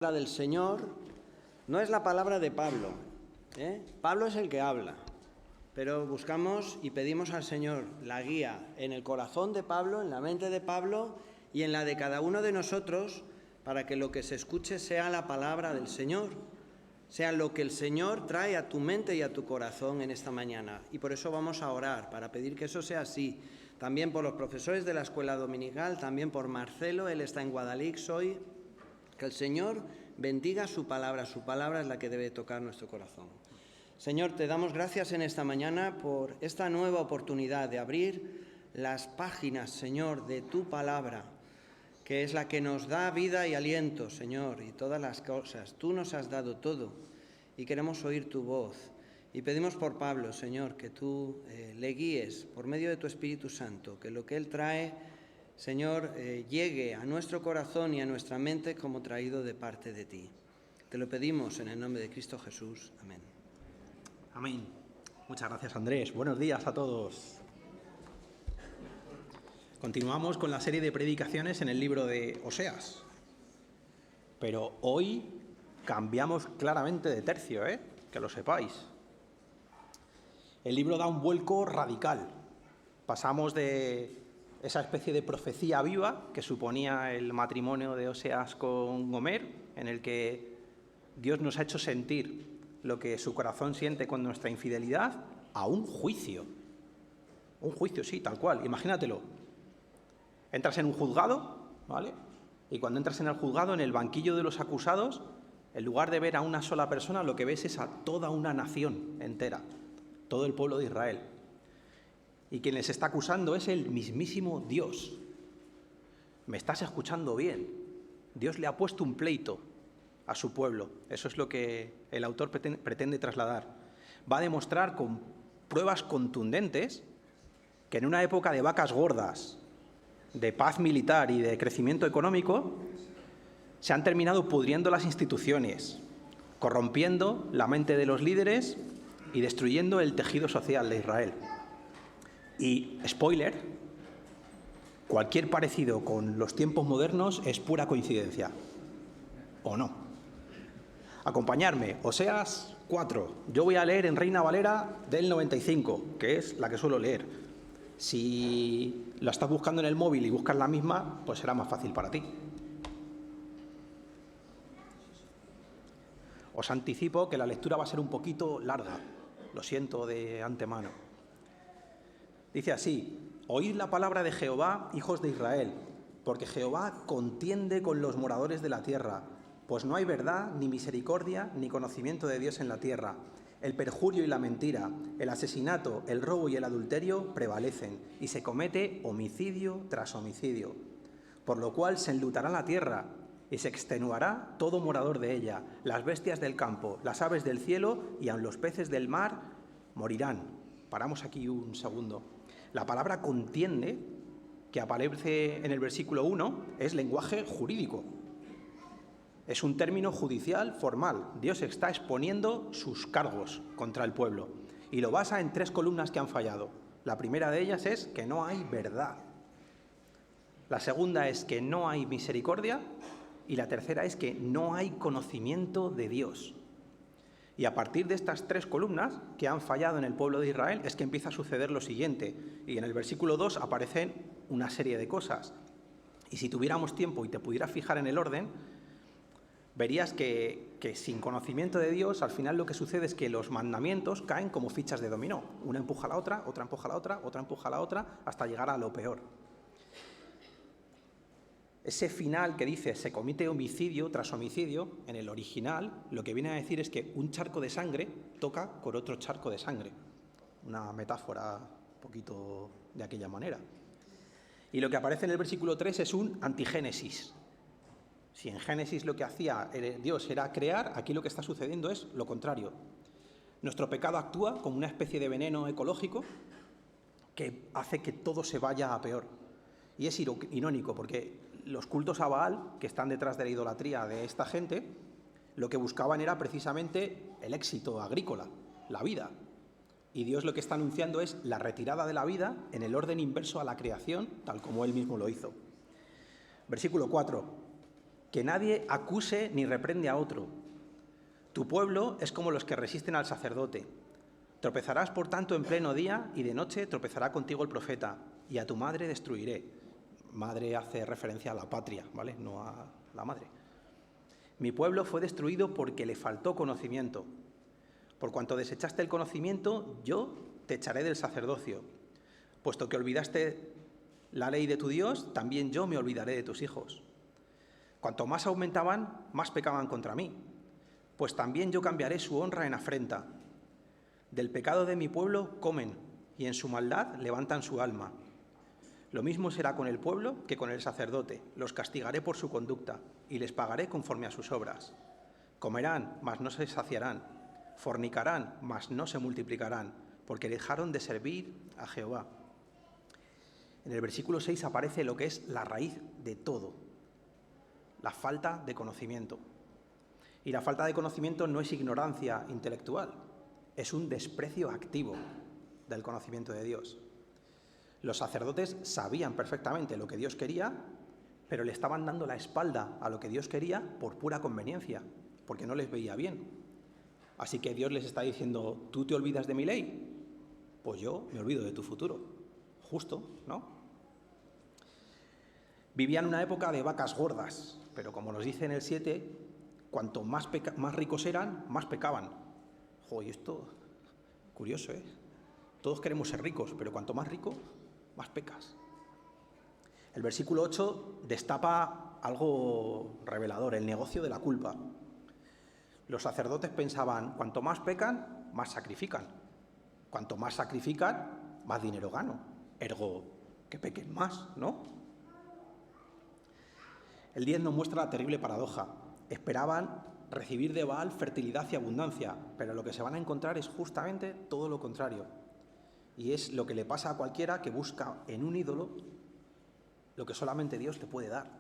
La del Señor no es la palabra de Pablo. Pablo es el que habla, pero buscamos y pedimos al Señor la guía en el corazón de Pablo, en la mente de Pablo y en la de cada uno de nosotros, para que lo que se escuche sea la palabra del Señor, sea lo que el Señor trae a tu mente y a tu corazón en esta mañana. Y por eso vamos a orar, para pedir que eso sea así. También por los profesores de la escuela dominical, también por Marcelo, él está en Guadalix hoy. Que el Señor bendiga su palabra es la que debe tocar nuestro corazón. Señor, te damos gracias en esta mañana por esta nueva oportunidad de abrir las páginas, Señor, de tu palabra, que es la que nos da vida y aliento, Señor, y todas las cosas. Tú nos has dado todo y queremos oír tu voz. Y pedimos por Pablo, Señor, que tú le guíes por medio de tu Espíritu Santo, que lo que él trae, Señor, llegue a nuestro corazón y a nuestra mente como traído de parte de ti. Te lo pedimos en el nombre de Cristo Jesús. Amén. Amén. Muchas gracias, Andrés. Buenos días a todos. Continuamos con la serie de predicaciones en el libro de Oseas. Pero hoy cambiamos claramente de tercio, que lo sepáis. El libro da un vuelco radical. Pasamos de esa especie de profecía viva que suponía el matrimonio de Oseas con Gomer, en el que Dios nos ha hecho sentir lo que su corazón siente con nuestra infidelidad, a un juicio. Un juicio, sí, tal cual. Imagínatelo. Entras en un juzgado, ¿vale? Y cuando entras en el juzgado, en el banquillo de los acusados, en lugar de ver a una sola persona, lo que ves es a toda una nación entera, todo el pueblo de Israel. Y quien les está acusando es el mismísimo Dios. ¿Me estás escuchando bien? Dios le ha puesto un pleito a su pueblo. Eso es lo que el autor pretende trasladar. Va a demostrar con pruebas contundentes que en una época de vacas gordas, de paz militar y de crecimiento económico, se han terminado pudriendo las instituciones, corrompiendo la mente de los líderes y destruyendo el tejido social de Israel. Y, spoiler, cualquier parecido con los tiempos modernos es pura coincidencia, ¿o no? Acompañarme, Oseas 4. Yo voy a leer en Reina Valera del 95, que es la que suelo leer. Si la estás buscando en el móvil y buscas la misma, pues será más fácil para ti. Os anticipo que la lectura va a ser un poquito larga, lo siento de antemano. Dice así: oíd la palabra de Jehová, hijos de Israel, porque Jehová contiende con los moradores de la tierra, pues no hay verdad, ni misericordia, ni conocimiento de Dios en la tierra. El perjurio y la mentira, el asesinato, el robo y el adulterio prevalecen, y se comete homicidio tras homicidio. Por lo cual se enlutará la tierra, y se extenuará todo morador de ella. Las bestias del campo, las aves del cielo y aun los peces del mar morirán. Paramos aquí un segundo. La palabra contiende, que aparece en el versículo 1, es lenguaje jurídico. Es un término judicial formal. Dios está exponiendo sus cargos contra el pueblo y lo basa en 3 columnas que han fallado. La primera de ellas es que no hay verdad. La segunda es que no hay misericordia y la tercera es que no hay conocimiento de Dios. Y a partir de estas 3 columnas que han fallado en el pueblo de Israel es que empieza a suceder lo siguiente. Y en el versículo 2 aparecen una serie de cosas. Y si tuviéramos tiempo y te pudieras fijar en el orden, verías que sin conocimiento de Dios, al final lo que sucede es que los mandamientos caen como fichas de dominó. Una empuja a la otra, otra empuja a la otra, otra empuja a la otra, hasta llegar a lo peor. Ese final que dice se comete homicidio tras homicidio, en el original lo que viene a decir es que un charco de sangre toca con otro charco de sangre. Una metáfora un poquito de aquella manera. Y lo que aparece en el versículo 3 es un antigénesis. Si en Génesis lo que hacía Dios era crear, aquí lo que está sucediendo es lo contrario. Nuestro pecado actúa como una especie de veneno ecológico que hace que todo se vaya a peor. Y es irónico porque los cultos a Baal, que están detrás de la idolatría de esta gente, lo que buscaban era precisamente el éxito agrícola, la vida. Y Dios lo que está anunciando es la retirada de la vida en el orden inverso a la creación, tal como Él mismo lo hizo. Versículo 4. Que nadie acuse ni reprende a otro. Tu pueblo es como los que resisten al sacerdote. Tropezarás, por tanto, en pleno día, y de noche tropezará contigo el profeta, y a tu madre destruiré. Madre hace referencia a la patria, ¿vale? No a la madre. Mi pueblo fue destruido porque le faltó conocimiento. Por cuanto desechaste el conocimiento, yo te echaré del sacerdocio. Puesto que olvidaste la ley de tu Dios, también yo me olvidaré de tus hijos. Cuanto más aumentaban, más pecaban contra mí. Pues también yo cambiaré su honra en afrenta. Del pecado de mi pueblo comen, y en su maldad levantan su alma. Lo mismo será con el pueblo que con el sacerdote. Los castigaré por su conducta, y les pagaré conforme a sus obras. Comerán, mas no se saciarán. Fornicarán, mas no se multiplicarán, porque dejaron de servir a Jehová. En el versículo 6 aparece lo que es la raíz de todo: la falta de conocimiento. Y la falta de conocimiento no es ignorancia intelectual, es un desprecio activo del conocimiento de Dios. Los sacerdotes sabían perfectamente lo que Dios quería, pero le estaban dando la espalda a lo que Dios quería por pura conveniencia, porque no les veía bien. Así que Dios les está diciendo: ¿tú te olvidas de mi ley? Pues yo me olvido de tu futuro. Justo, ¿no? Vivían una época de vacas gordas, pero como nos dice en el 7, cuanto más ricos eran, más pecaban. Joder, esto curioso, ¿eh? Todos queremos ser ricos, pero cuanto más rico, más pecas. El versículo 8 destapa algo revelador: el negocio de la culpa. Los sacerdotes pensaban: cuanto más pecan, más sacrifican. Cuanto más sacrifican, más dinero gano. Ergo, que pequen más, ¿no? El 10 nos muestra la terrible paradoja. Esperaban recibir de Baal fertilidad y abundancia, pero lo que se van a encontrar es justamente todo lo contrario. Y es lo que le pasa a cualquiera que busca en un ídolo lo que solamente Dios te puede dar.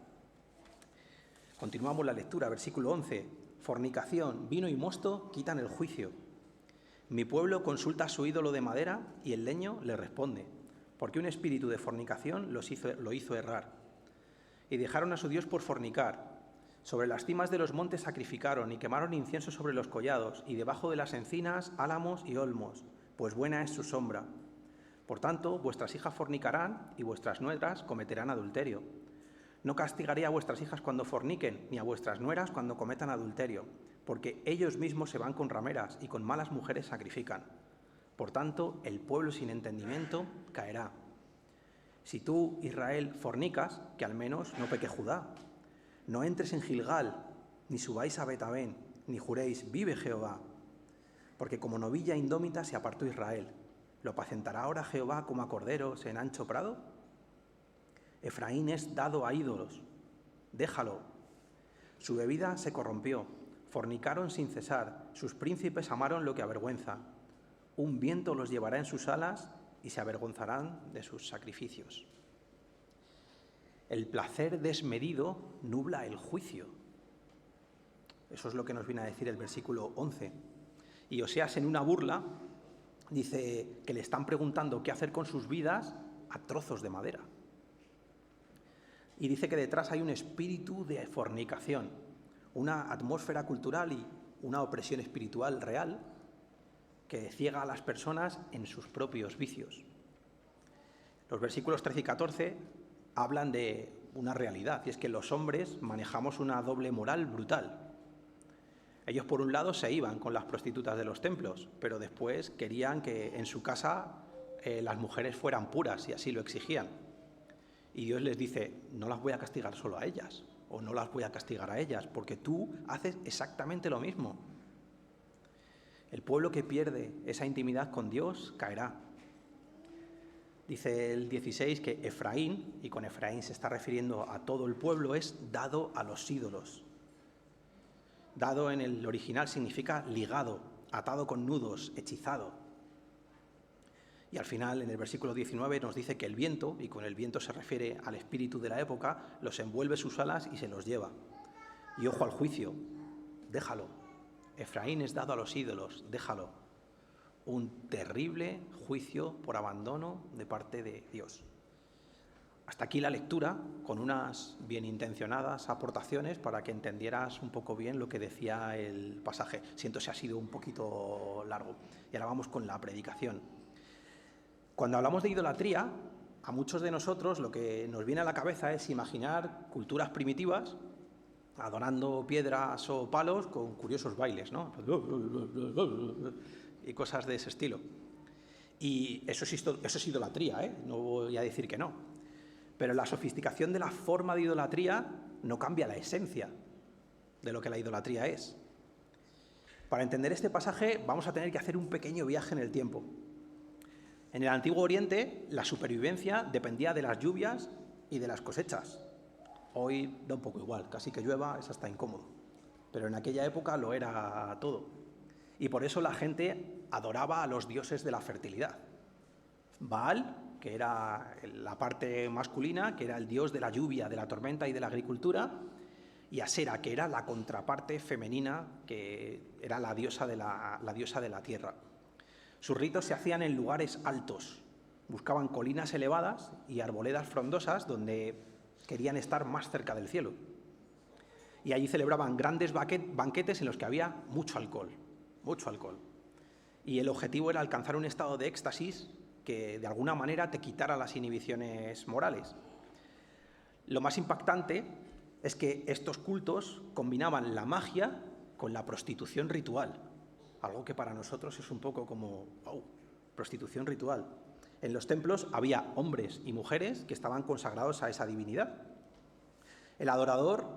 Continuamos la lectura, versículo 11. Fornicación, vino y mosto quitan el juicio. Mi pueblo consulta a su ídolo de madera y el leño le responde, porque un espíritu de fornicación lo hizo errar. Y dejaron a su Dios por fornicar. Sobre las cimas de los montes sacrificaron y quemaron incienso sobre los collados, y debajo de las encinas, álamos y olmos, pues buena es su sombra. Por tanto, vuestras hijas fornicarán y vuestras nueras cometerán adulterio. No castigaré a vuestras hijas cuando forniquen, ni a vuestras nueras cuando cometan adulterio, porque ellos mismos se van con rameras y con malas mujeres sacrifican. Por tanto, el pueblo sin entendimiento caerá. Si tú, Israel, fornicas, que al menos no peque Judá. No entres en Gilgal, ni subáis a Betabén, ni juréis: vive Jehová. Porque como novilla indómita se apartó Israel. ¿Lo apacentará ahora Jehová como a corderos en ancho prado? Efraín es dado a ídolos. Déjalo. Su bebida se corrompió. Fornicaron sin cesar. Sus príncipes amaron lo que avergüenza. Un viento los llevará en sus alas y se avergonzarán de sus sacrificios. El placer desmedido nubla el juicio. Eso es lo que nos viene a decir el versículo 11. Y Oseas, en una burla, dice que le están preguntando qué hacer con sus vidas a trozos de madera. Y dice que detrás hay un espíritu de fornicación, una atmósfera cultural y una opresión espiritual real que ciega a las personas en sus propios vicios. Los versículos 13 y 14 hablan de una realidad, y es que los hombres manejamos una doble moral brutal. Ellos, por un lado, se iban con las prostitutas de los templos, pero después querían que en su casa las mujeres fueran puras, y así lo exigían. Y Dios les dice: no las voy a castigar solo a ellas, o no las voy a castigar a ellas, porque tú haces exactamente lo mismo. El pueblo que pierde esa intimidad con Dios caerá. Dice el 16 que Efraín, y con Efraín se está refiriendo a todo el pueblo, es dado a los ídolos. Dado en el original significa ligado, atado con nudos, hechizado. Y al final, en el versículo 19, nos dice que el viento, y con el viento se refiere al espíritu de la época, los envuelve sus alas y se los lleva. Y ojo al juicio, déjalo. Efraín es dado a los ídolos, déjalo. Un terrible juicio por abandono de parte de Dios. Hasta aquí la lectura, con unas bien intencionadas aportaciones para que entendieras un poco bien lo que decía el pasaje. Siento si ha sido un poquito largo. Y ahora vamos con la predicación. Cuando hablamos de idolatría, a muchos de nosotros lo que nos viene a la cabeza es imaginar culturas primitivas adorando piedras o palos con curiosos bailes, ¿no? Y cosas de ese estilo. Y eso es idolatría, ¿eh? No voy a decir que no. Pero la sofisticación de la forma de idolatría no cambia la esencia de lo que la idolatría es. Para entender este pasaje vamos a tener que hacer un pequeño viaje en el tiempo. En el Antiguo Oriente, la supervivencia dependía de las lluvias y de las cosechas. Hoy da un poco igual, casi que llueva es hasta incómodo. Pero en aquella época lo era todo. Y por eso la gente adoraba a los dioses de la fertilidad. Baal, que era la parte masculina, que era el dios de la lluvia, de la tormenta y de la agricultura, y Asera, que era la contraparte femenina, que era la diosa de la tierra. Sus ritos se hacían en lugares altos, buscaban colinas elevadas y arboledas frondosas donde querían estar más cerca del cielo. Y allí celebraban grandes banquetes en los que había mucho alcohol. Y el objetivo era alcanzar un estado de éxtasis que de alguna manera te quitara las inhibiciones morales. Lo más impactante es que estos cultos combinaban la magia con la prostitución ritual, algo que para nosotros es un poco como, wow, prostitución ritual. En los templos había hombres y mujeres que estaban consagrados a esa divinidad. El adorador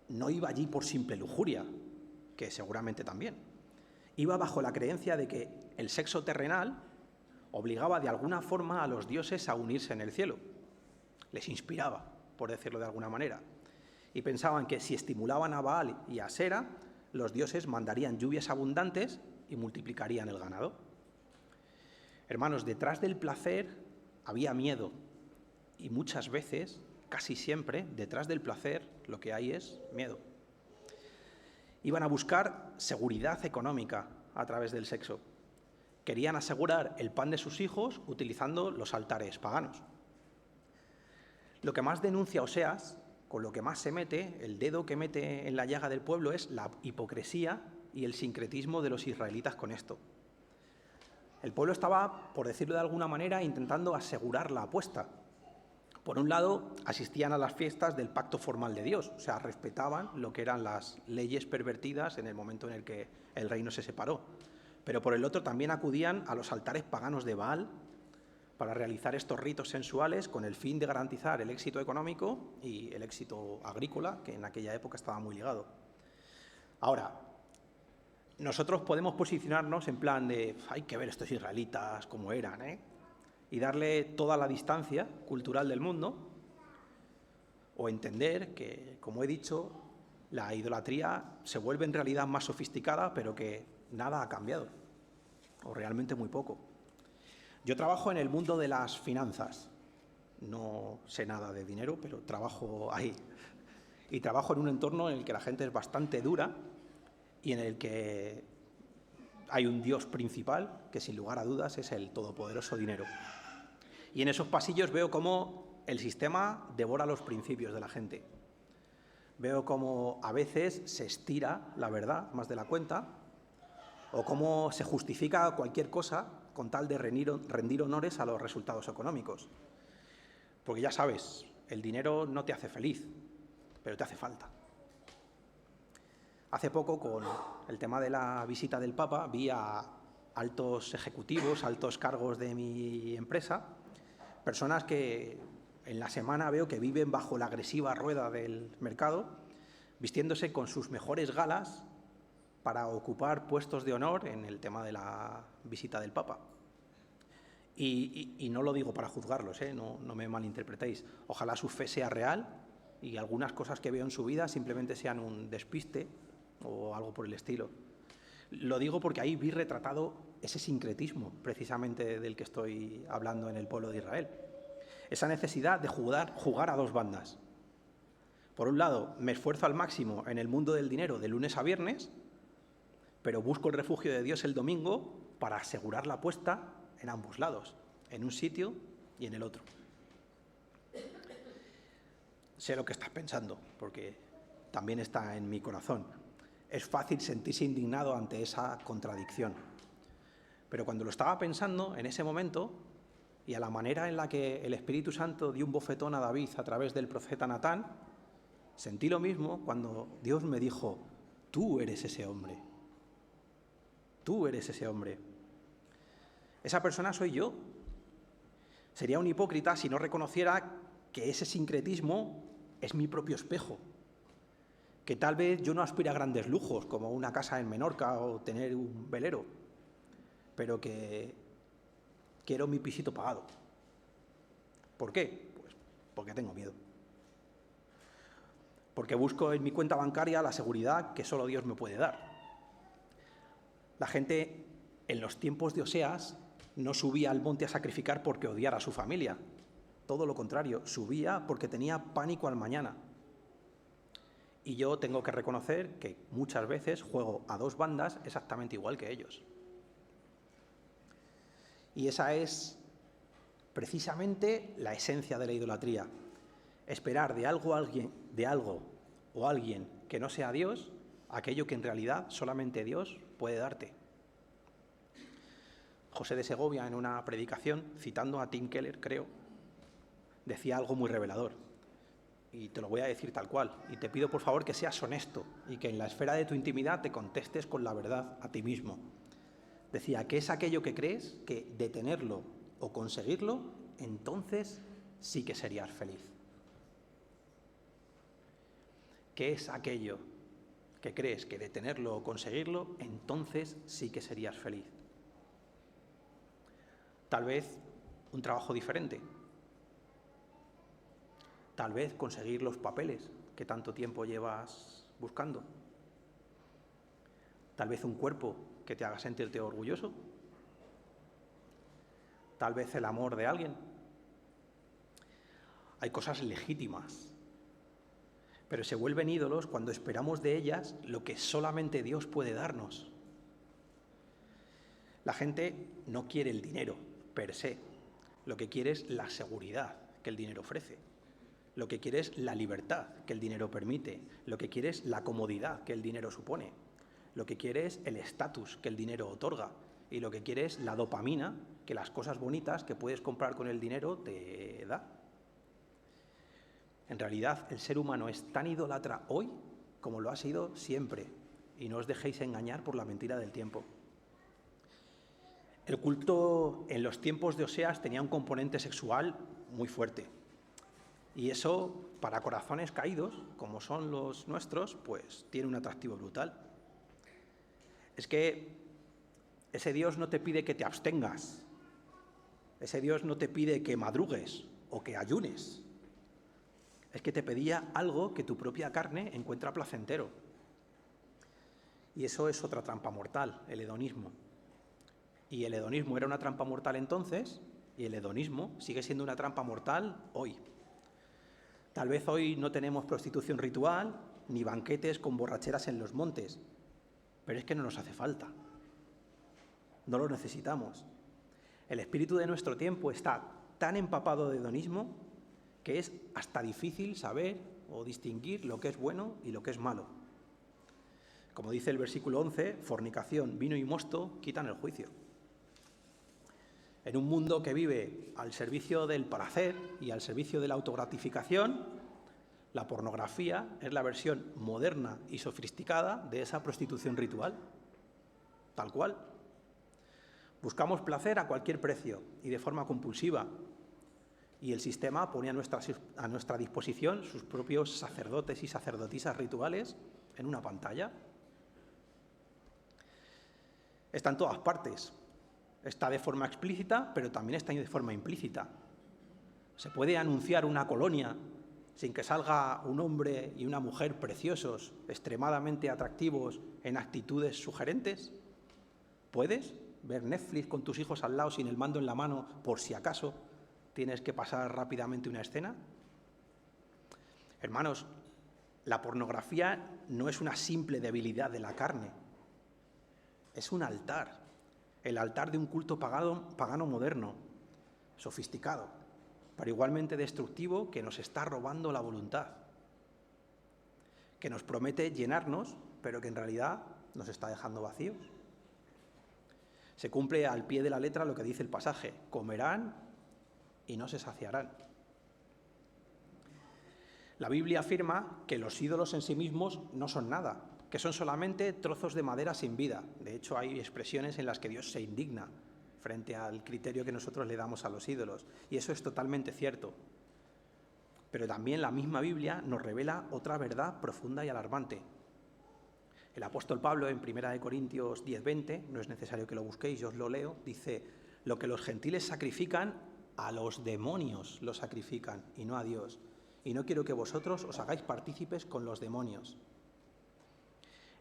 no iba allí por simple lujuria, que seguramente también. Iba bajo la creencia de que el sexo terrenal obligaba de alguna forma a los dioses a unirse en el cielo. Les inspiraba, por decirlo de alguna manera. Y pensaban que si estimulaban a Baal y a Asera, los dioses mandarían lluvias abundantes y multiplicarían el ganado. Hermanos, detrás del placer había miedo. Y muchas veces, casi siempre, detrás del placer lo que hay es miedo. Iban a buscar seguridad económica a través del sexo. Querían asegurar el pan de sus hijos utilizando los altares paganos. Lo que más denuncia Oseas, con lo que más se mete, el dedo que mete en la llaga del pueblo, es la hipocresía y el sincretismo de los israelitas con esto. El pueblo estaba, por decirlo de alguna manera, intentando asegurar la apuesta. Por un lado, asistían a las fiestas del pacto formal de Dios, o sea, respetaban lo que eran las leyes pervertidas en el momento en el que el reino se separó. Pero por el otro también acudían a los altares paganos de Baal para realizar estos ritos sensuales con el fin de garantizar el éxito económico y el éxito agrícola, que en aquella época estaba muy ligado. Ahora, nosotros podemos posicionarnos en plan de hay que ver estos israelitas cómo eran, y darle toda la distancia cultural del mundo, o entender que, como he dicho, la idolatría se vuelve en realidad más sofisticada, pero que nada ha cambiado, o realmente muy poco. Yo trabajo en el mundo de las finanzas. No sé nada de dinero, pero trabajo ahí. Y trabajo en un entorno en el que la gente es bastante dura y en el que hay un Dios principal que, sin lugar a dudas, es el todopoderoso dinero. Y en esos pasillos veo cómo el sistema devora los principios de la gente. Veo cómo a veces se estira la verdad más de la cuenta, o cómo se justifica cualquier cosa con tal de rendir honores a los resultados económicos. Porque ya sabes, el dinero no te hace feliz, pero te hace falta. Hace poco, con el tema de la visita del Papa, vi a altos ejecutivos, altos cargos de mi empresa, personas que en la semana veo que viven bajo la agresiva rueda del mercado, vistiéndose con sus mejores galas para ocupar puestos de honor en el tema de la visita del Papa. Y no lo digo para juzgarlos, no me malinterpretéis. Ojalá su fe sea real y algunas cosas que veo en su vida simplemente sean un despiste o algo por el estilo. Lo digo porque ahí vi retratado ese sincretismo, precisamente del que estoy hablando en el pueblo de Israel. Esa necesidad de jugar a dos bandas. Por un lado, me esfuerzo al máximo en el mundo del dinero de lunes a viernes, pero busco el refugio de Dios el domingo para asegurar la apuesta en ambos lados, en un sitio y en el otro. sé lo que estás pensando, porque también está en mi corazón. Es fácil sentirse indignado ante esa contradicción. Pero cuando lo estaba pensando, en ese momento, y a la manera en la que el Espíritu Santo dio un bofetón a David a través del profeta Natán, sentí lo mismo cuando Dios me dijo: tú eres ese hombre. Tú eres ese hombre. Esa persona soy yo. Sería un hipócrita si no reconociera que ese sincretismo es mi propio espejo. Que tal vez yo no aspiro a grandes lujos, como una casa en Menorca o tener un velero, pero que quiero mi pisito pagado. ¿Por qué? Pues porque tengo miedo. Porque busco en mi cuenta bancaria la seguridad que solo Dios me puede dar. La gente en los tiempos de Oseas no subía al monte a sacrificar porque odiara a su familia. Todo lo contrario, subía porque tenía pánico al mañana. Y yo tengo que reconocer que muchas veces juego a dos bandas exactamente igual que ellos. Y esa es precisamente la esencia de la idolatría. Esperar de algo o alguien que no sea Dios, aquello que en realidad solamente Dios puede darte. José de Segovia, en una predicación, citando a Tim Keller, creo, decía algo muy revelador. Y te lo voy a decir tal cual. Y te pido por favor que seas honesto y que en la esfera de tu intimidad te contestes con la verdad a ti mismo. Decía: ¿qué es aquello que crees que de tenerlo o conseguirlo, entonces sí que serías feliz? ¿Qué es aquello que crees que de tenerlo o conseguirlo, entonces sí que serías feliz? Tal vez un trabajo diferente. Tal vez conseguir los papeles que tanto tiempo llevas buscando. Tal vez un cuerpo que te haga sentirte orgulloso. Tal vez el amor de alguien. Hay cosas legítimas, pero se vuelven ídolos cuando esperamos de ellas lo que solamente Dios puede darnos. La gente no quiere el dinero per se, lo que quiere es la seguridad que el dinero ofrece. Lo que quiere es la libertad que el dinero permite, lo que quiere es la comodidad que el dinero supone, lo que quiere es el estatus que el dinero otorga y lo que quiere es la dopamina que las cosas bonitas que puedes comprar con el dinero te da. En realidad, el ser humano es tan idólatra hoy como lo ha sido siempre, y no os dejéis engañar por la mentira del tiempo. El culto en los tiempos de Oseas tenía un componente sexual muy fuerte. Y eso, para corazones caídos, como son los nuestros, pues tiene un atractivo brutal. Es que ese Dios no te pide que te abstengas. Ese Dios no te pide que madrugues o que ayunes. Es que te pedía algo que tu propia carne encuentra placentero. Y eso es otra trampa mortal, el hedonismo. Y el hedonismo era una trampa mortal entonces, y el hedonismo sigue siendo una trampa mortal hoy. Tal vez hoy no tenemos prostitución ritual, ni banquetes con borracheras en los montes, pero es que no nos hace falta. No lo necesitamos. El espíritu de nuestro tiempo está tan empapado de hedonismo que es hasta difícil saber o distinguir lo que es bueno y lo que es malo. Como dice el versículo 11, fornicación, vino y mosto quitan el juicio. En un mundo que vive al servicio del placer y al servicio de la autogratificación, la pornografía es la versión moderna y sofisticada de esa prostitución ritual, tal cual. Buscamos placer a cualquier precio y de forma compulsiva, y el sistema pone a nuestra disposición sus propios sacerdotes y sacerdotisas rituales en una pantalla. Está en todas partes. Está de forma explícita, pero también está de forma implícita. Se puede anunciar una colonia sin que salga un hombre y una mujer preciosos, extremadamente atractivos, en actitudes sugerentes. ¿Puedes ver Netflix con tus hijos al lado sin el mando en la mano por si acaso tienes que pasar rápidamente una escena? Hermanos, la pornografía no es una simple debilidad de la carne. Es un altar. El altar de un culto pagano moderno, sofisticado. pero igualmente destructivo que nos está robando la voluntad, que nos promete llenarnos, pero que en realidad nos está dejando vacíos. Se cumple al pie de la letra lo que dice el pasaje: comerán y no se saciarán. La Biblia afirma que los ídolos en sí mismos no son nada, que son solamente trozos de madera sin vida. De hecho, hay expresiones en las que Dios se indigna frente al criterio que nosotros le damos a los ídolos, y eso es totalmente cierto. Pero también la misma Biblia nos revela otra verdad profunda y alarmante. El apóstol Pablo, en 1 Corintios 10:20, no es necesario que lo busquéis, yo os lo leo, dice: lo que los gentiles sacrifican, a los demonios lo sacrifican, y no a Dios. Y no quiero que vosotros os hagáis partícipes con los demonios.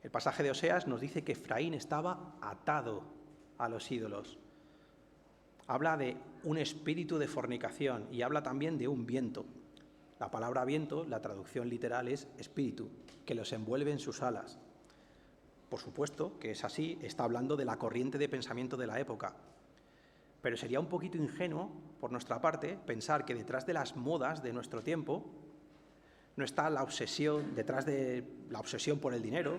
El pasaje de Oseas nos dice que Efraín estaba atado a los ídolos. Habla de un espíritu de fornicación y habla también de un viento. La palabra viento, la traducción literal es espíritu, que los envuelve en sus alas. Por supuesto que es así, está hablando de la corriente de pensamiento de la época. Pero sería un poquito ingenuo, por nuestra parte, pensar que detrás de las modas de nuestro tiempo no está detrás de la obsesión por el dinero,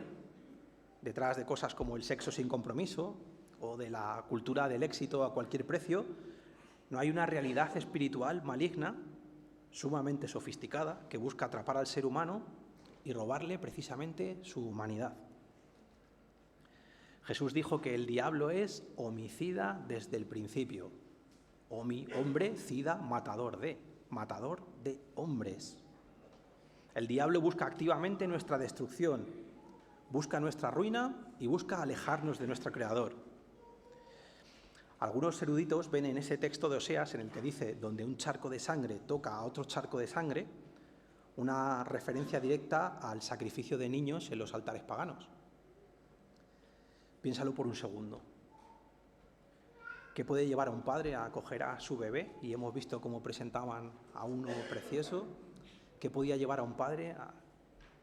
detrás de cosas como el sexo sin compromiso o de la cultura del éxito a cualquier precio, no hay una realidad espiritual maligna, sumamente sofisticada, que busca atrapar al ser humano y robarle precisamente su humanidad. Jesús dijo que el diablo es homicida desde el principio. Hombre-cida, matador de hombres. El diablo busca activamente nuestra destrucción, busca nuestra ruina y busca alejarnos de nuestro Creador. Algunos eruditos ven en ese texto de Oseas, en el que dice: donde un charco de sangre toca a otro charco de sangre, una referencia directa al sacrificio de niños en los altares paganos. Piénsalo por un segundo. ¿Qué puede llevar a un padre a coger a su bebé? Y hemos visto cómo presentaban a uno precioso. ¿Qué podía llevar a un padre a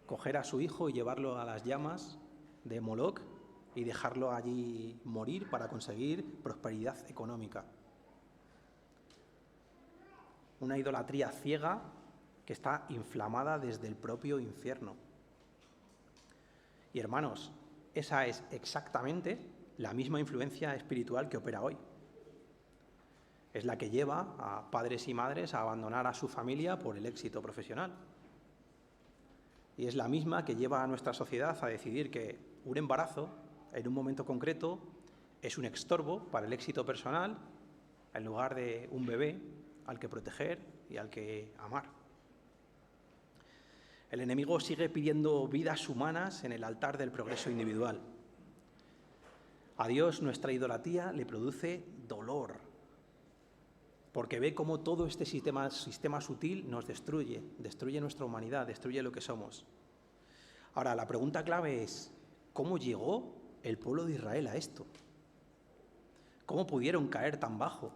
coger a su hijo y llevarlo a las llamas de Moloc y dejarlo allí morir para conseguir prosperidad económica? Una idolatría ciega que está inflamada desde el propio infierno. Y hermanos, esa es exactamente la misma influencia espiritual que opera hoy. Es la que lleva a padres y madres a abandonar a su familia por el éxito profesional. Y es la misma que lleva a nuestra sociedad a decidir que un embarazo, en un momento concreto, es un estorbo para el éxito personal, en lugar de un bebé al que proteger y al que amar. El enemigo sigue pidiendo vidas humanas en el altar del progreso individual. A Dios nuestra idolatría le produce dolor, porque ve cómo todo este sistema sutil nos destruye nuestra humanidad, destruye lo que somos. Ahora, la pregunta clave es: ¿cómo llegó el pueblo de Israel a esto? ¿Cómo pudieron caer tan bajo?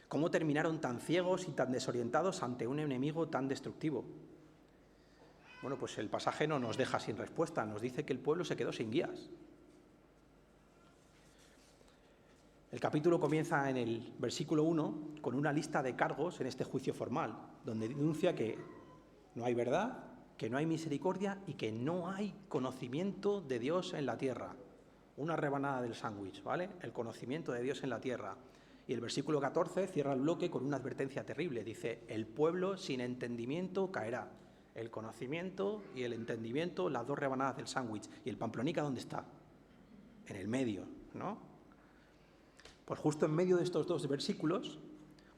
¿Cómo terminaron tan ciegos y tan desorientados ante un enemigo tan destructivo? Bueno, pues el pasaje no nos deja sin respuesta, nos dice que el pueblo se quedó sin guías. El capítulo comienza en el versículo 1 con una lista de cargos en este juicio formal, donde denuncia que no hay verdad, que no hay misericordia y que no hay conocimiento de Dios en la tierra. Una rebanada del sándwich, ¿vale? El conocimiento de Dios en la tierra. Y el versículo 14 cierra el bloque con una advertencia terrible. Dice: el pueblo sin entendimiento caerá. El conocimiento y el entendimiento, las dos rebanadas del sándwich. ¿Y el Pamplonica dónde está? En el medio, ¿no? Pues justo en medio de estos dos versículos,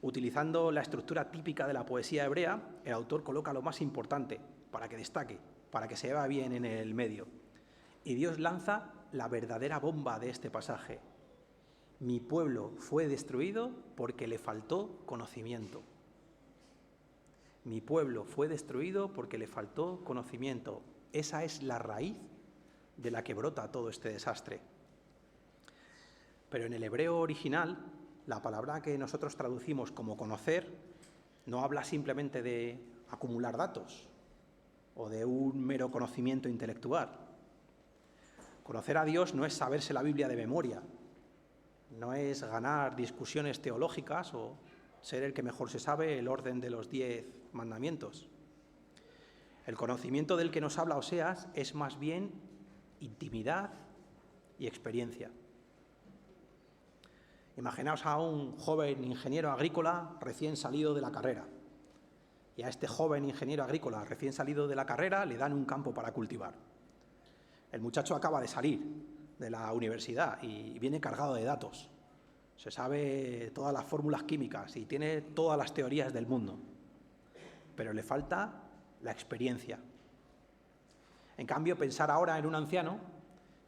utilizando la estructura típica de la poesía hebrea, el autor coloca lo más importante para que destaque, para que se vea bien en el medio. Y Dios lanza la verdadera bomba de este pasaje: mi pueblo fue destruido porque le faltó conocimiento. Mi pueblo fue destruido porque le faltó conocimiento. Esa es la raíz de la que brota todo este desastre. Pero en el hebreo original, la palabra que nosotros traducimos como conocer no habla simplemente de acumular datos o de un mero conocimiento intelectual. Conocer a Dios no es saberse la Biblia de memoria, no es ganar discusiones teológicas o ser el que mejor se sabe el orden de los 10 mandamientos. El conocimiento del que nos habla Oseas es más bien intimidad y experiencia. Imaginaos a un joven ingeniero agrícola recién salido de la carrera. Y a este joven ingeniero agrícola recién salido de la carrera le dan un campo para cultivar. El muchacho acaba de salir de la universidad y viene cargado de datos. Se sabe todas las fórmulas químicas y tiene todas las teorías del mundo. Pero le falta la experiencia. En cambio, pensar ahora en un anciano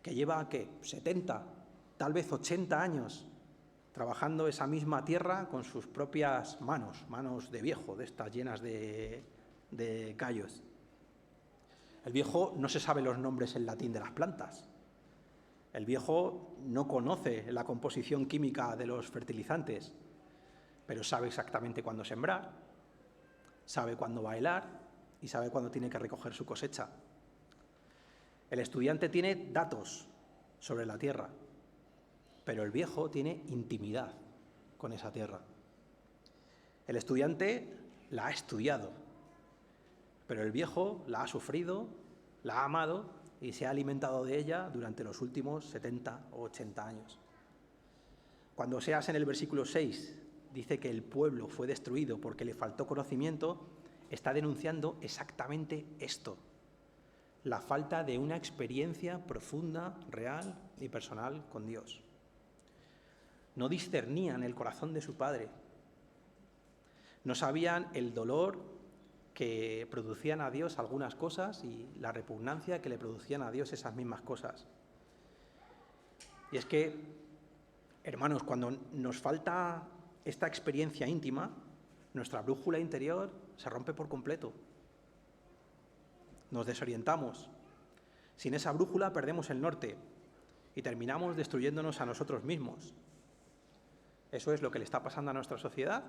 que lleva, 70, tal vez 80 años trabajando esa misma tierra con sus propias manos de viejo, de estas llenas de callos. El viejo no se sabe los nombres en latín de las plantas. El viejo no conoce la composición química de los fertilizantes, pero sabe exactamente cuándo sembrar, sabe cuándo bailar y sabe cuándo tiene que recoger su cosecha. El estudiante tiene datos sobre la tierra, pero el viejo tiene intimidad con esa tierra. El estudiante la ha estudiado, pero el viejo la ha sufrido, la ha amado y se ha alimentado de ella durante los últimos 70 o 80 años. Cuando Oseas en el versículo 6 dice que el pueblo fue destruido porque le faltó conocimiento, está denunciando exactamente esto: la falta de una experiencia profunda, real y personal con Dios. No discernían el corazón de su Padre. No sabían el dolor que producían a Dios algunas cosas y la repugnancia que le producían a Dios esas mismas cosas. Y es que, hermanos, cuando nos falta esta experiencia íntima, nuestra brújula interior se rompe por completo. Nos desorientamos. Sin esa brújula perdemos el norte y terminamos destruyéndonos a nosotros mismos. Eso es lo que le está pasando a nuestra sociedad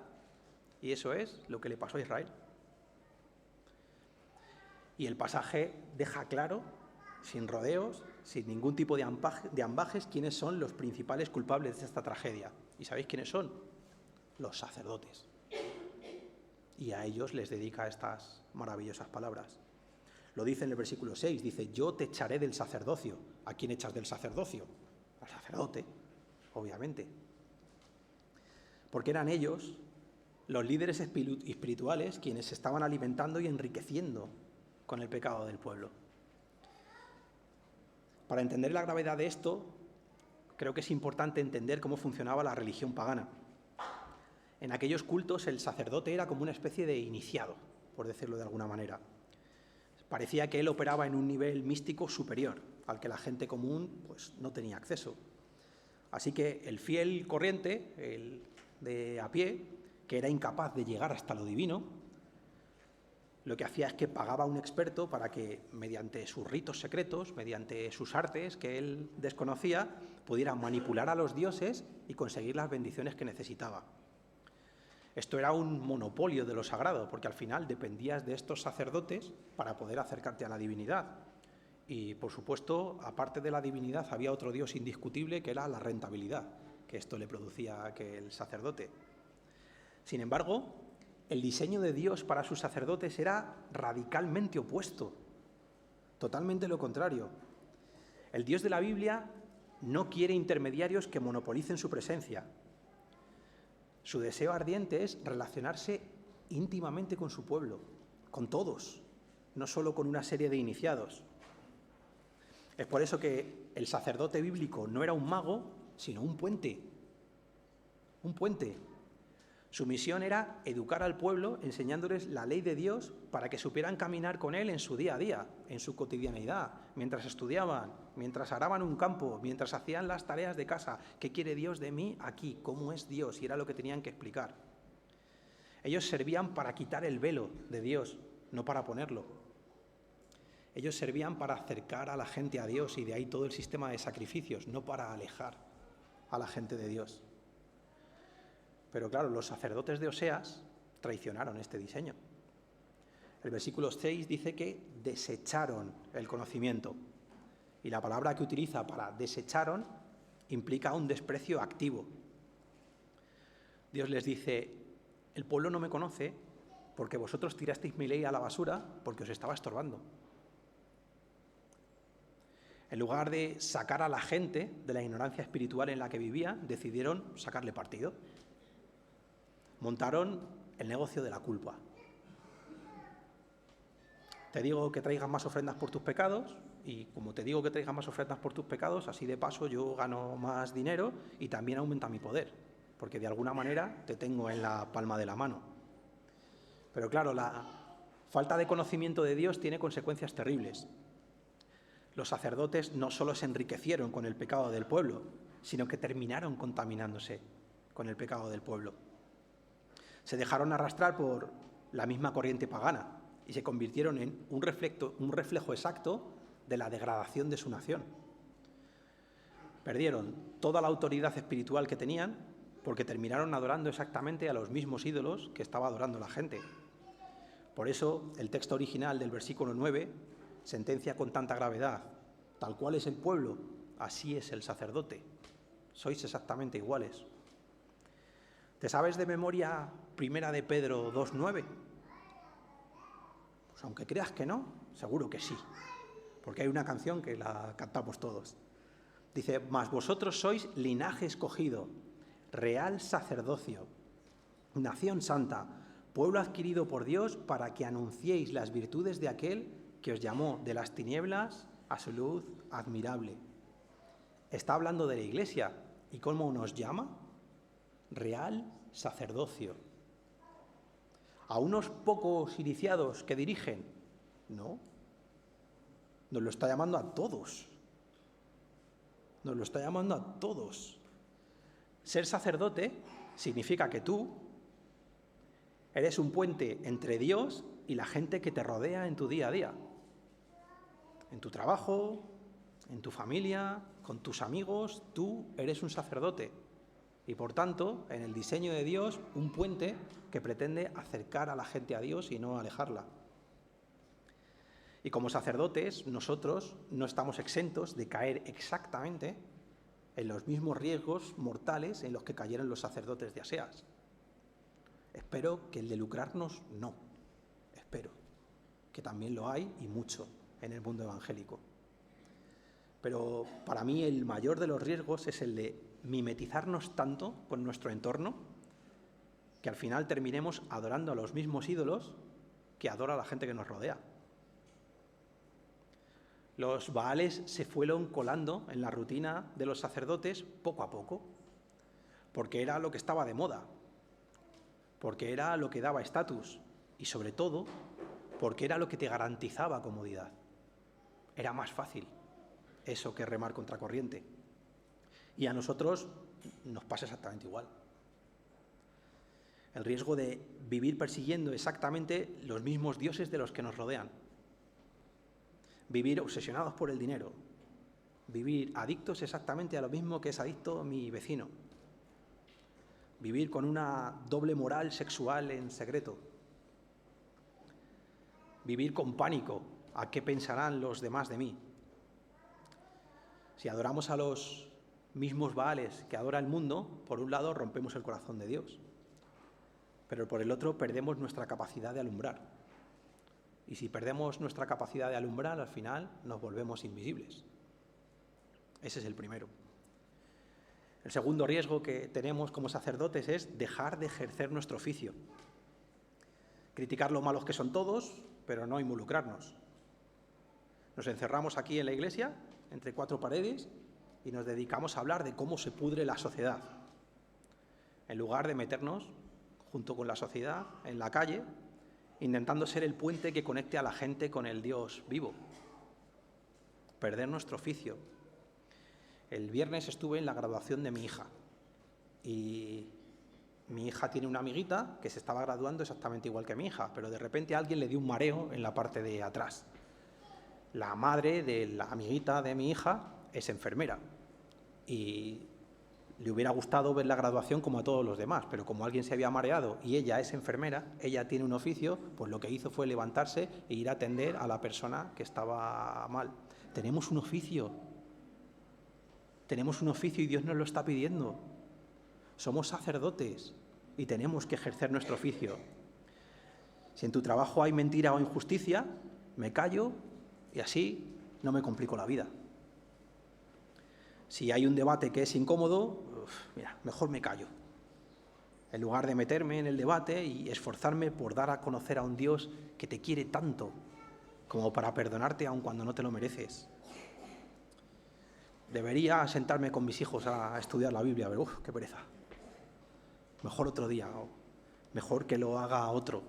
y eso es lo que le pasó a Israel. Y el pasaje deja claro, sin rodeos, sin ningún tipo de ambajes, quiénes son los principales culpables de esta tragedia. ¿Y sabéis quiénes son? Los sacerdotes. Y a ellos les dedica estas maravillosas palabras. Lo dice en el versículo 6, dice: yo te echaré del sacerdocio. ¿A quién echas del sacerdocio? Al sacerdote, obviamente. Porque eran ellos, los líderes espirituales, quienes se estaban alimentando y enriqueciendo con el pecado del pueblo. Para entender la gravedad de esto, creo que es importante entender cómo funcionaba la religión pagana. En aquellos cultos el sacerdote era como una especie de iniciado, por decirlo de alguna manera. Parecía que él operaba en un nivel místico superior, al que la gente común pues, no tenía acceso. Así que el fiel corriente, el de a pie, que era incapaz de llegar hasta lo divino, lo que hacía es que pagaba a un experto para que, mediante sus ritos secretos, mediante sus artes que él desconocía, pudiera manipular a los dioses y conseguir las bendiciones que necesitaba. Esto era un monopolio de lo sagrado, porque al final dependías de estos sacerdotes para poder acercarte a la divinidad. Y, por supuesto, aparte de la divinidad, había otro dios indiscutible, que era la rentabilidad que esto le producía a aquel sacerdote. Sin embargo, el diseño de Dios para sus sacerdotes era radicalmente opuesto, totalmente lo contrario. El Dios de la Biblia no quiere intermediarios que monopolicen su presencia. Su deseo ardiente es relacionarse íntimamente con su pueblo, con todos, no solo con una serie de iniciados. Es por eso que el sacerdote bíblico no era un mago, sino un puente. Un puente. Su misión era educar al pueblo enseñándoles la ley de Dios para que supieran caminar con él en su día a día, en su cotidianidad, mientras estudiaban, mientras araban un campo, mientras hacían las tareas de casa. ¿Qué quiere Dios de mí aquí? ¿Cómo es Dios? Y era lo que tenían que explicar. Ellos servían para quitar el velo de Dios, no para ponerlo. Ellos servían para acercar a la gente a Dios y de ahí todo el sistema de sacrificios, no para alejar a la gente de Dios. Pero claro, los sacerdotes de Oseas traicionaron este diseño. El versículo 6 dice que desecharon el conocimiento. Y la palabra que utiliza para desecharon implica un desprecio activo. Dios les dice: el pueblo no me conoce porque vosotros tirasteis mi ley a la basura porque os estaba estorbando. En lugar de sacar a la gente de la ignorancia espiritual en la que vivía, decidieron sacarle partido. Montaron el negocio de la culpa. Te digo que traigas más ofrendas por tus pecados, y como te digo que traigas más ofrendas por tus pecados, así de paso yo gano más dinero y también aumenta mi poder, porque de alguna manera te tengo en la palma de la mano. Pero claro, la falta de conocimiento de Dios tiene consecuencias terribles. Los sacerdotes no solo se enriquecieron con el pecado del pueblo, sino que terminaron contaminándose con el pecado del pueblo. Se dejaron arrastrar por la misma corriente pagana y se convirtieron en un reflejo exacto de la degradación de su nación. Perdieron toda la autoridad espiritual que tenían porque terminaron adorando exactamente a los mismos ídolos que estaba adorando la gente. Por eso el texto original del versículo 9 sentencia con tanta gravedad: tal cual es el pueblo, así es el sacerdote. Sois exactamente iguales. ¿Te sabes de memoria 1 de Pedro 2:9? Pues aunque creas que no, seguro que sí, porque hay una canción que la cantamos todos. Dice: mas vosotros sois linaje escogido, real sacerdocio, nación santa, pueblo adquirido por Dios, para que anunciéis las virtudes de aquel que os llamó de las tinieblas a su luz admirable. Está hablando de la Iglesia. ¿Y cómo nos llama? Real sacerdocio. ¿A unos pocos iniciados que dirigen? No. Nos lo está llamando a todos. Nos lo está llamando a todos. Ser sacerdote significa que tú eres un puente entre Dios y la gente que te rodea en tu día a día. En tu trabajo, en tu familia, con tus amigos, tú eres un sacerdote. Y por tanto, en el diseño de Dios, un puente que pretende acercar a la gente a Dios y no alejarla. Y como sacerdotes, nosotros no estamos exentos de caer exactamente en los mismos riesgos mortales en los que cayeron los sacerdotes de Aseas. Espero que el de lucrarnos no. Espero que también lo hay, y mucho, en el mundo evangélico. Pero para mí el mayor de los riesgos es el de mimetizarnos tanto con nuestro entorno que al final terminemos adorando a los mismos ídolos que adora la gente que nos rodea. Los Baales se fueron colando en la rutina de los sacerdotes poco a poco, porque era lo que estaba de moda, porque era lo que daba estatus y, sobre todo, porque era lo que te garantizaba comodidad. Era más fácil eso que remar contracorriente. Y a nosotros nos pasa exactamente igual. El riesgo de vivir persiguiendo exactamente los mismos dioses de los que nos rodean. Vivir obsesionados por el dinero. Vivir adictos exactamente a lo mismo que es adicto mi vecino. Vivir con una doble moral sexual en secreto. Vivir con pánico a qué pensarán los demás de mí. Si adoramos a los mismos Baales que adora el mundo, por un lado rompemos el corazón de Dios, pero por el otro perdemos nuestra capacidad de alumbrar. Y si perdemos nuestra capacidad de alumbrar, al final nos volvemos invisibles. Ese es el primero. El segundo riesgo que tenemos como sacerdotes es dejar de ejercer nuestro oficio. Criticar lo malos que son todos, pero no involucrarnos. Nos encerramos aquí en la iglesia, entre cuatro paredes, y nos dedicamos a hablar de cómo se pudre la sociedad, en lugar de meternos junto con la sociedad en la calle, intentando ser el puente que conecte a la gente con el Dios vivo. Perder nuestro oficio. El viernes estuve en la graduación de mi hija y mi hija tiene una amiguita que se estaba graduando exactamente igual que mi hija, pero de repente a alguien le dio un mareo en la parte de atrás. La madre de la amiguita de mi hija es enfermera y le hubiera gustado ver la graduación como a todos los demás, pero como alguien se había mareado y ella es enfermera, ella tiene un oficio, pues lo que hizo fue levantarse e ir a atender a la persona que estaba mal. Tenemos un oficio y Dios nos lo está pidiendo. Somos sacerdotes y tenemos que ejercer nuestro oficio. Si en tu trabajo hay mentira o injusticia, me callo y así no me complico la vida. Si hay un debate que es incómodo, mira, mejor me callo. En lugar de meterme en el debate y esforzarme por dar a conocer a un Dios que te quiere tanto como para perdonarte aun cuando no te lo mereces. Debería sentarme con mis hijos a estudiar la Biblia, pero qué pereza. Mejor otro día, o mejor que lo haga otro.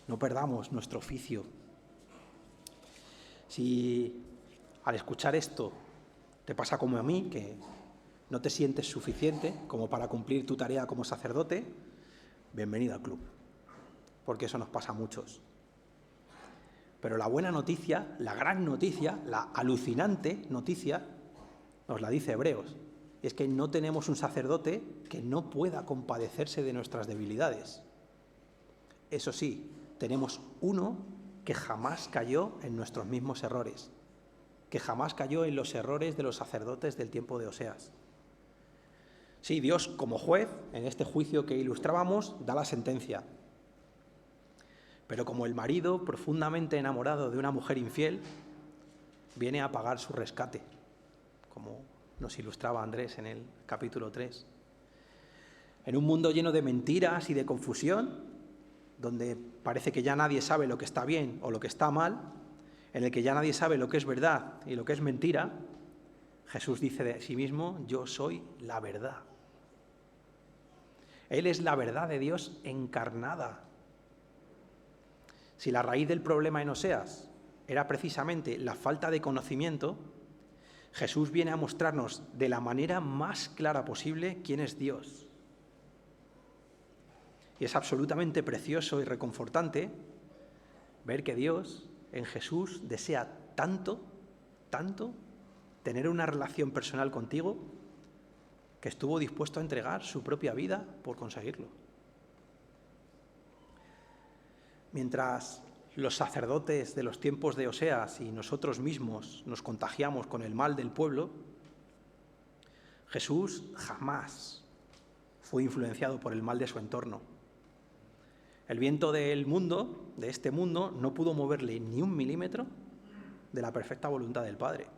No perdamos nuestro oficio. Si al escuchar esto te pasa como a mí, que no te sientes suficiente como para cumplir tu tarea como sacerdote, bienvenido al club, porque eso nos pasa a muchos. Pero la buena noticia, la gran noticia, la alucinante noticia, nos la dice Hebreos, y es que no tenemos un sacerdote que no pueda compadecerse de nuestras debilidades. Eso sí, tenemos uno que jamás cayó en nuestros mismos errores, que jamás cayó en los errores de los sacerdotes del tiempo de Oseas. Sí, Dios, como juez, en este juicio que ilustrábamos, da la sentencia. Pero como el marido, profundamente enamorado de una mujer infiel, viene a pagar su rescate, como nos ilustraba Andrés en el capítulo 3. En un mundo lleno de mentiras y de confusión, donde parece que ya nadie sabe lo que está bien o lo que está mal, en el que ya nadie sabe lo que es verdad y lo que es mentira, Jesús dice de sí mismo: yo soy la verdad. Él es la verdad de Dios encarnada. Si la raíz del problema en Oseas era precisamente la falta de conocimiento, Jesús viene a mostrarnos de la manera más clara posible quién es Dios. Y es absolutamente precioso y reconfortante ver que Dios en Jesús desea tanto, tanto, tener una relación personal contigo, que estuvo dispuesto a entregar su propia vida por conseguirlo. Mientras los sacerdotes de los tiempos de Oseas y nosotros mismos nos contagiamos con el mal del pueblo, Jesús jamás fue influenciado por el mal de su entorno. El viento del mundo, de este mundo, no pudo moverle ni un milímetro de la perfecta voluntad del Padre.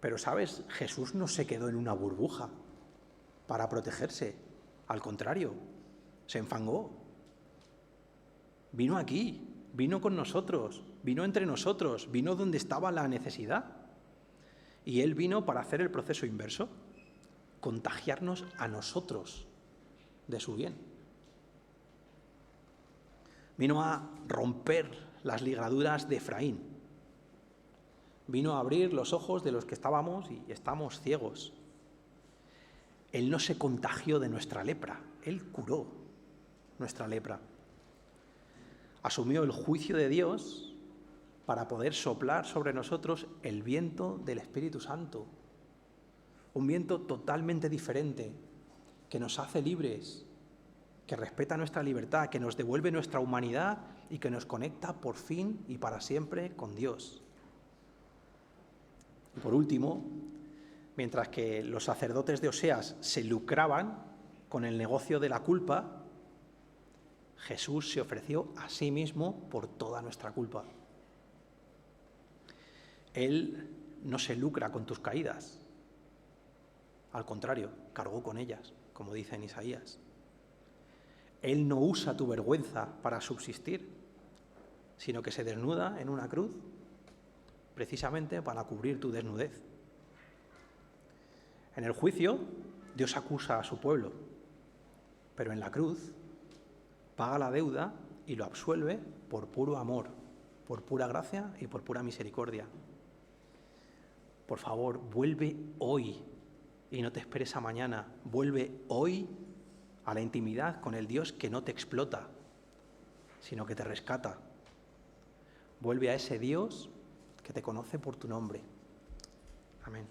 Pero, ¿sabes? Jesús no se quedó en una burbuja para protegerse. Al contrario, se enfangó. Vino aquí, vino con nosotros, vino entre nosotros, vino donde estaba la necesidad. Y Él vino para hacer el proceso inverso, contagiarnos a nosotros de su bien. Vino a romper las ligaduras de Efraín. Vino a abrir los ojos de los que estábamos y estamos ciegos. Él no se contagió de nuestra lepra, Él curó nuestra lepra. Asumió el juicio de Dios para poder soplar sobre nosotros el viento del Espíritu Santo. Un viento totalmente diferente, que nos hace libres, que respeta nuestra libertad, que nos devuelve nuestra humanidad y que nos conecta por fin y para siempre con Dios. Y por último, mientras que los sacerdotes de Oseas se lucraban con el negocio de la culpa, Jesús se ofreció a sí mismo por toda nuestra culpa. Él no se lucra con tus caídas. Al contrario, cargó con ellas, como dice en Isaías. Él no usa tu vergüenza para subsistir, sino que se desnuda en una cruz precisamente para cubrir tu desnudez. En el juicio, Dios acusa a su pueblo, pero en la cruz paga la deuda y lo absuelve por puro amor, por pura gracia y por pura misericordia. Por favor, vuelve hoy y no te esperes a mañana. Vuelve hoy a la intimidad con el Dios que no te explota, sino que te rescata. Vuelve a ese Dios que te conoce por tu nombre. Amén.